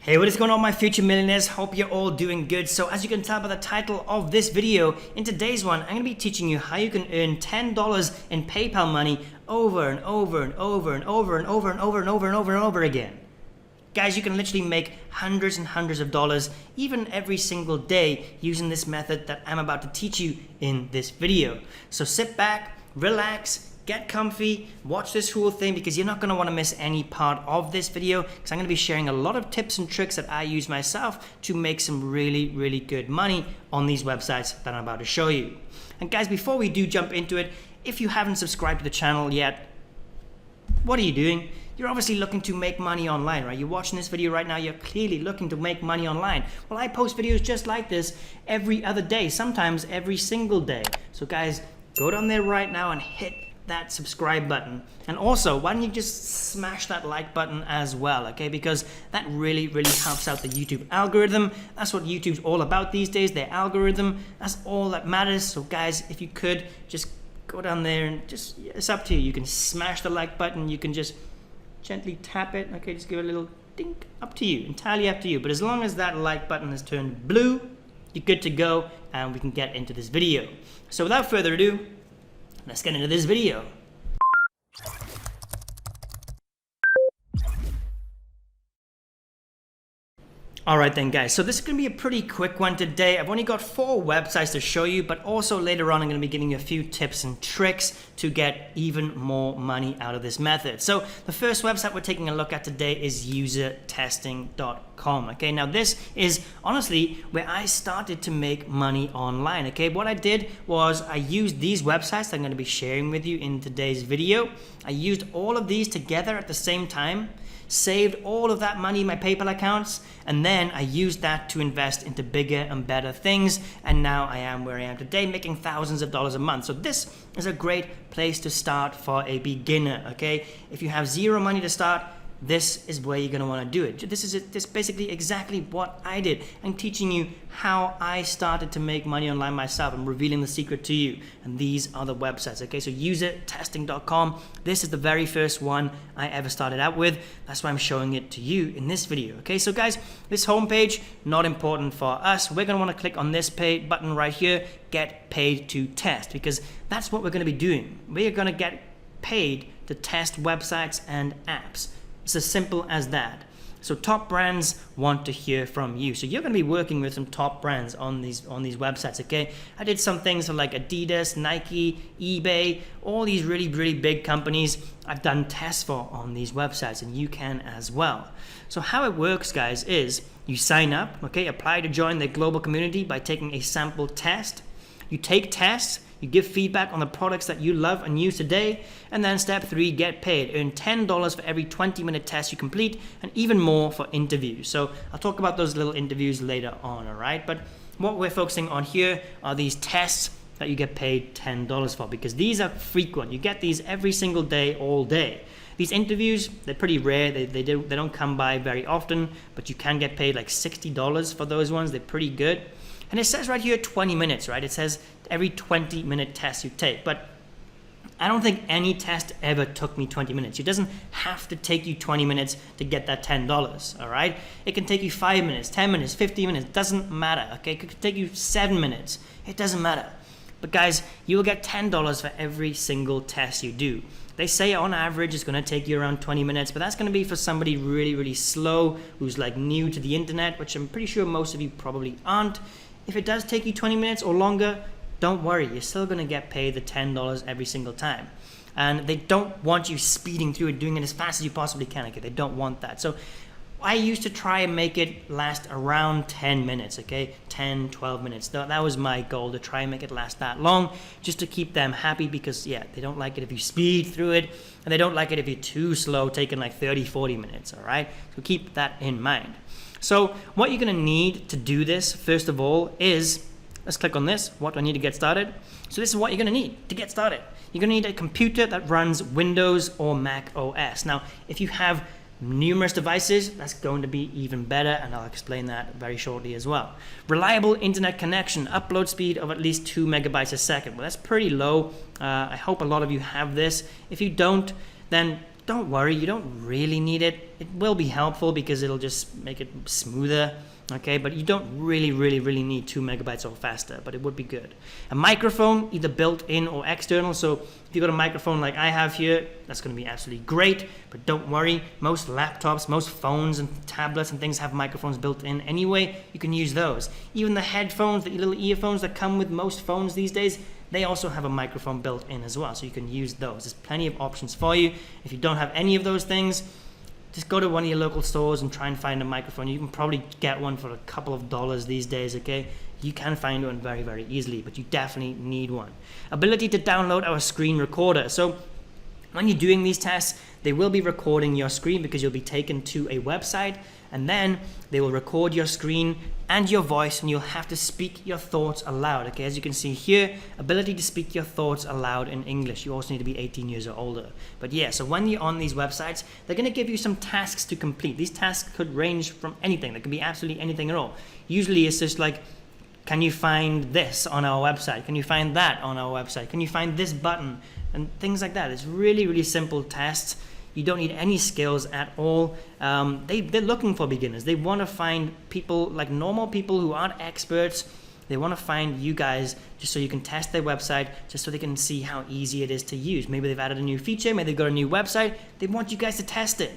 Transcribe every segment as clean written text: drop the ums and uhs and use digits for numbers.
Hey, what is going on, my future millionaires? Hope you're all doing good. So as you can tell by the title of this video, in today's one, I'm going to be teaching you how you can earn $10 in PayPal money over and over and over and over and over and over and over and over and over again. Guys, you can literally make hundreds and hundreds of dollars even every single day using this method that I'm about to teach you in this video. So sit back, relax, get comfy, watch this whole thing because you're not going to want to miss any part of this video because I'm going to be sharing a lot of tips and tricks that I use myself to make some really good money on these websites that I'm about to show you. And guys, before we do jump into it, if you haven't subscribed to the channel yet, what are you doing? You're obviously looking to make money online, right? You're watching this video right now, you're clearly looking to make money online. Well, I post videos just like this every other day, sometimes every single day. So guys, go down there right now and hit that subscribe button, and also why don't you just smash that like button as well, okay? Because that really helps out the YouTube algorithm. That's what YouTube's all about these days, their algorithm. That's all that matters. So guys, if you could just go down there and just, it's up to you. You can smash the like button, you can just gently tap it, okay? Just give it a little dink, up to you, entirely up to you. But as long as that like button is turned blue, you're good to go and we can get into this video. So without further ado, let's get into this video. Alright then guys, so this is going to be a pretty quick one today. I've only got 4 websites to show you, but also later on I'm going to be giving you a few tips and tricks to get even more money out of this method. So the first website we're taking a look at today is usertesting.com. Okay, now this is honestly where I started to make money online. Okay, what I did was I used these websites that I'm going to be sharing with you in today's video. I used all of these together at the same time, saved all of that money in my PayPal accounts, and then I used that to invest into bigger and better things, and now I am where I am today, making thousands of dollars a month. So this is a great place to start for a beginner, okay? If you have zero money to start, this is where you're going to want to do it. This is basically exactly what I did. I'm teaching you how I started to make money online myself. I'm revealing the secret to you. And these are the websites, okay? So usertesting.com. This is the very first one I ever started out with. That's why I'm showing it to you in this video, okay? So guys, this homepage, not important for us. We're going to want to click on this button right here, get paid to test, because that's what we're going to be doing. We're going to get paid to test websites and apps. It's as simple as that. So top brands want to hear from you. So you're going to be working with some top brands on these websites, okay? I did some things like Adidas, Nike, eBay, all these really big companies I've done tests for on these websites, and you can as well. So how it works, guys, is you sign up, okay? Apply to join the global community by taking a sample test. You take tests, you give feedback on the products that you love and use today, and then step 3, get paid. Earn $10 for every 20-minute test you complete, and even more for interviews. So I'll talk about those little interviews later on, all right? But what we're focusing on here are these tests that you get paid $10 for, because these are frequent. You get these every single day, all day. These interviews, they're pretty rare. They don't come by very often, but you can get paid like $60 for those ones. They're pretty good. And it says right here 20 minutes, right? It says every 20-minute test you take. But I don't think any test ever took me 20 minutes. It doesn't have to take you 20 minutes to get that $10, all right? It can take you 5 minutes, 10 minutes, 15 minutes, doesn't matter, okay? It could take you 7 minutes, it doesn't matter. But guys, you will get $10 for every single test you do. They say on average it's going to take you around 20 minutes, but that's going to be for somebody really slow who's like new to the internet, which I'm pretty sure most of you probably aren't. If it does take you 20 minutes or longer, don't worry, you're still going to get paid the $10 every single time. And they don't want you speeding through it, doing it as fast as you possibly can, okay? They don't want that. So I used to try and make it last around 10 minutes, okay? 10, 12 minutes. That was my goal, to try and make it last that long, just to keep them happy, because yeah, they don't like it if you speed through it, and they don't like it if you're too slow, taking like 30, 40 minutes, all right? So keep that in mind. So what you're going to need to do this, first of all, is, let's click on this, what do I need to get started? So this is what you're going to need to get started. You're going to need a computer that runs Windows or Mac OS. Now, if you have numerous devices, that's going to be even better, and I'll explain that very shortly as well. Reliable internet connection, upload speed of at least 2 megabytes a second. Well, that's pretty low. I hope a lot of you have this. If you don't, then don't worry, you don't really need it. It will be helpful because it'll just make it smoother, okay? But you don't really need 2 megabytes or faster, but it would be good. A microphone, either built in or external. So if you've got a microphone like I have here, that's going to be absolutely great. But don't worry, most laptops, most phones and tablets and things have microphones built in anyway. You can use those. Even the headphones, the little earphones that come with most phones these days, they also have a microphone built in as well, so you can use those. There's plenty of options for you. If you don't have any of those things, just go to one of your local stores and try and find a microphone. You can probably get one for a couple of dollars these days, okay? You can find one very easily, but you definitely need one. Ability to download our screen recorder. So when you're doing these tests, they will be recording your screen because you'll be taken to a website, and then they will record your screen and your voice, and you'll have to speak your thoughts aloud, okay? As you can see here, ability to speak your thoughts aloud in English. You also need to be 18 years or older. But yeah, so when you're on these websites, they're gonna give you some tasks to complete. These tasks could range from anything. They could be absolutely anything at all. Usually it's just like, can you find this on our website? Can you find that on our website? Can you find this button? And things like that. It's really simple tests. You don't need any skills at all. They're looking for beginners. They want to find people, like normal people who aren't experts. They want to find you guys just so you can test their website, just so they can see how easy it is to use. Maybe they've added a new feature, maybe they've got a new website. They want you guys to test it,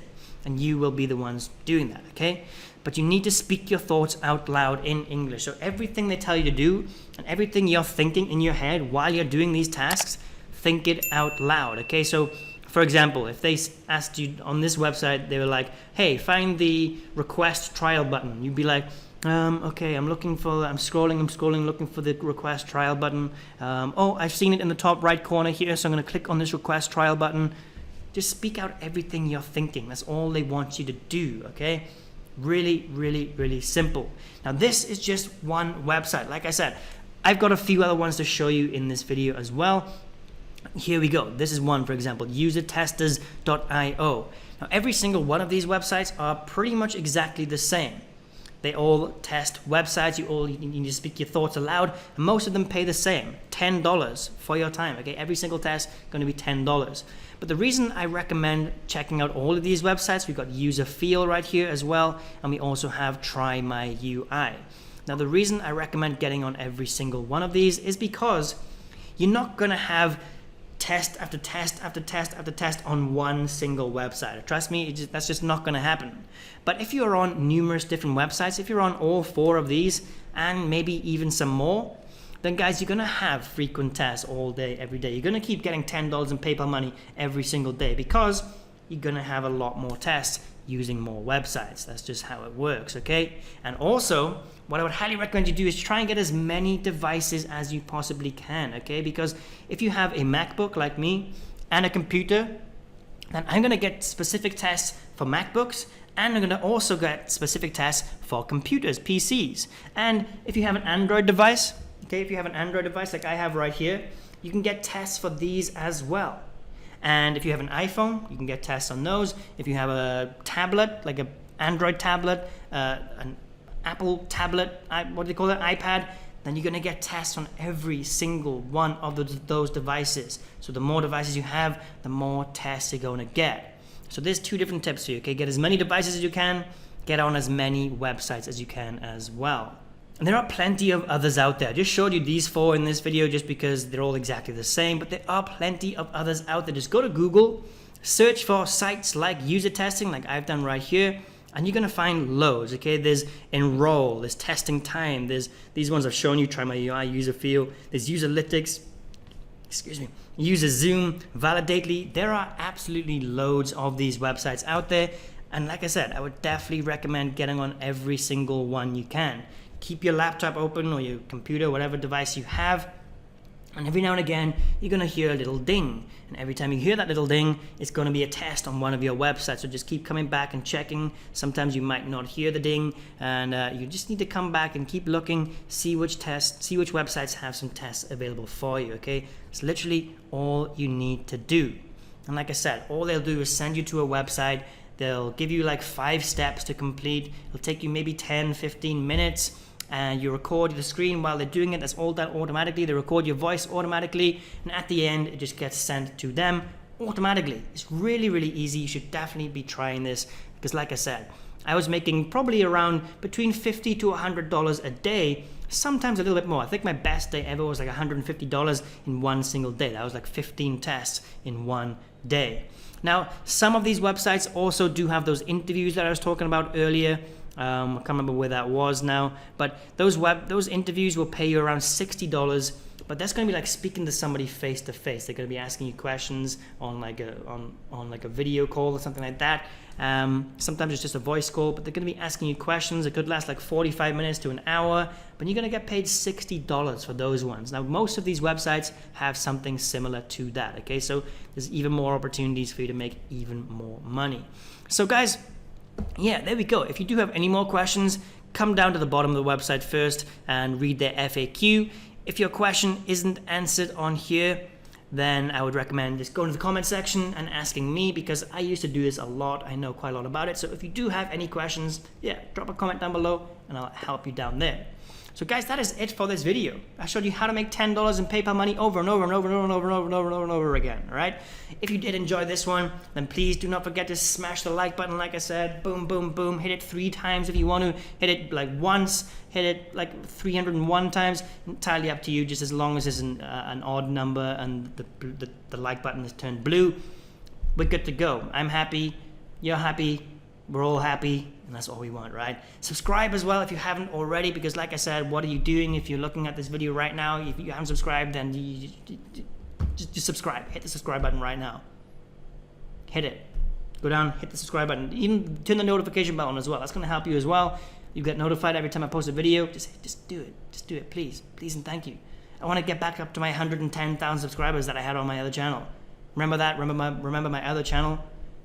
and you will be the ones doing that, okay? But you need to speak your thoughts out loud in English. So everything they tell you to do, and everything you're thinking in your head while you're doing these tasks, think it out loud, okay? So for example, if they asked you on this website, they were like, hey, find the request trial button. You'd be like, okay, I'm scrolling, looking for the request trial button. Oh, I've seen it in the top right corner here, so I'm gonna click on this request trial button. Just speak out everything you're thinking. That's all they want you to do, okay? Really simple. Now this is just one website. Like I said, I've got a few other ones to show you in this video as well. Here we go. This is one, for example, usertesters.io. Now, every single one of these websites are pretty much exactly the same. They all test websites. You need to speak your thoughts aloud. And most of them pay the same, $10 for your time. Okay, every single test going to be $10. But the reason I recommend checking out all of these websites, we've got User Feel right here as well, and we also have Try My UI. Now, the reason I recommend getting on every single one of these is because you're not going to have test after test after test after test on one single website. Trust me, that's just not going to happen. But if you're on numerous different websites, if you're on all 4 of these and maybe even some more, then guys, you're going to have frequent tests all day, every day. You're going to keep getting $10 in PayPal money every single day because you're going to have a lot more tests using more websites. That's just how it works, okay? And also, what I would highly recommend you do is try and get as many devices as you possibly can, okay? Because if you have a MacBook like me and a computer, then I'm gonna get specific tests for MacBooks, and I'm gonna also get specific tests for computers, PCs. And if you have an Android device, okay, if you have an Android device like I have right here, you can get tests for these as well. And if you have an iPhone, you can get tests on those. If you have a tablet, like an Android tablet, an Apple tablet, what do they call it, iPad, then you're going to get tests on every single one of those devices. So the more devices you have, the more tests you're going to get. So there's 2 different tips for you, okay? Get as many devices as you can, get on as many websites as you can as well. And there are plenty of others out there. I just showed you these 4 in this video just because they're all exactly the same, but there are plenty of others out there. Just go to Google, search for sites like user testing, like I've done right here, and you're gonna find loads, okay? There's Enroll, there's Testing Time, there's these ones I've shown you, Try My UI, User Feel, there's Userlytics, User Zoom, Validately. There are absolutely loads of these websites out there. And like I said, I would definitely recommend getting on every single one you can. Keep your laptop open or your computer, whatever device you have, and every now and again you're going to hear a little ding, and every time you hear that little ding, it's going to be a test on one of your websites. So just keep coming back and checking. Sometimes you might not hear the ding, and you just need to come back and keep looking, see which websites have some tests available for you, okay? It's literally all you need to do. And like I said, all they'll do is send you to a website. They'll give you like 5 steps to complete. It'll take you maybe 10-15 minutes, and you record the screen while they're doing it. That's all done automatically. They record your voice automatically, and at the end it just gets sent to them automatically. It's really, really easy. You should definitely be trying this because like I said, I was making probably around between $50 to $100 a day, sometimes a little bit more. I think my best day ever was like $150 in one single day. That was like 15 tests in one day. Now, some of these websites also do have those interviews that I was talking about earlier. I can't remember where that was now, but those interviews will pay you around $60. But that's going to be like speaking to somebody face to face. They're going to be asking you questions on like a video call or something like that. Sometimes it's just a voice call, but they're going to be asking you questions. It could last like 45 minutes to an hour, but you're going to get paid $60 for those ones. Now, most of these websites have something similar to that. Okay, so there's even more opportunities for you to make even more money. So guys, yeah, there we go. If you do have any more questions, come down to the bottom of the website first and read their FAQ. If your question isn't answered on here, then I would recommend just going to the comment section and asking me, because I used to do this a lot. I know quite a lot about it. So if you do have any questions, yeah, drop a comment down below and I'll help you down there. So guys, that is it for this video. I showed you how to make $10 in PayPal money over and over and over and over and over and over and over and over again, all right? If you did enjoy this one, then please do not forget to smash the like button. Like I said, boom, boom, boom. Hit it 3 times if you want to. Hit it like once. Hit it like 301 times. Entirely up to you, just as long as it's an odd number and the like button is turned blue. We're good to go. I'm happy. You're happy. We're all happy, and that's all we want, right? Subscribe as well if you haven't already, because like I said, what are you doing if you're looking at this video right now? If you haven't subscribed, then just subscribe. Hit the subscribe button right now. Hit it. Go down, hit the subscribe button. Even turn the notification bell on as well. That's going to help you as well. You get notified every time I post a video. Just do it. Just do it, please. Please and thank you. I want to get back up to my 110,000 subscribers that I had on my other channel. Remember that? Remember my other channel,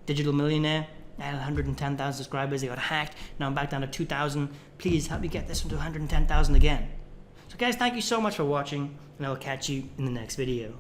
Digital Millionaire? I had 110,000 subscribers. They got hacked. Now I'm back down to 2,000. Please help me get this one to 110,000 again. So guys, thank you so much for watching, and I will catch you in the next video.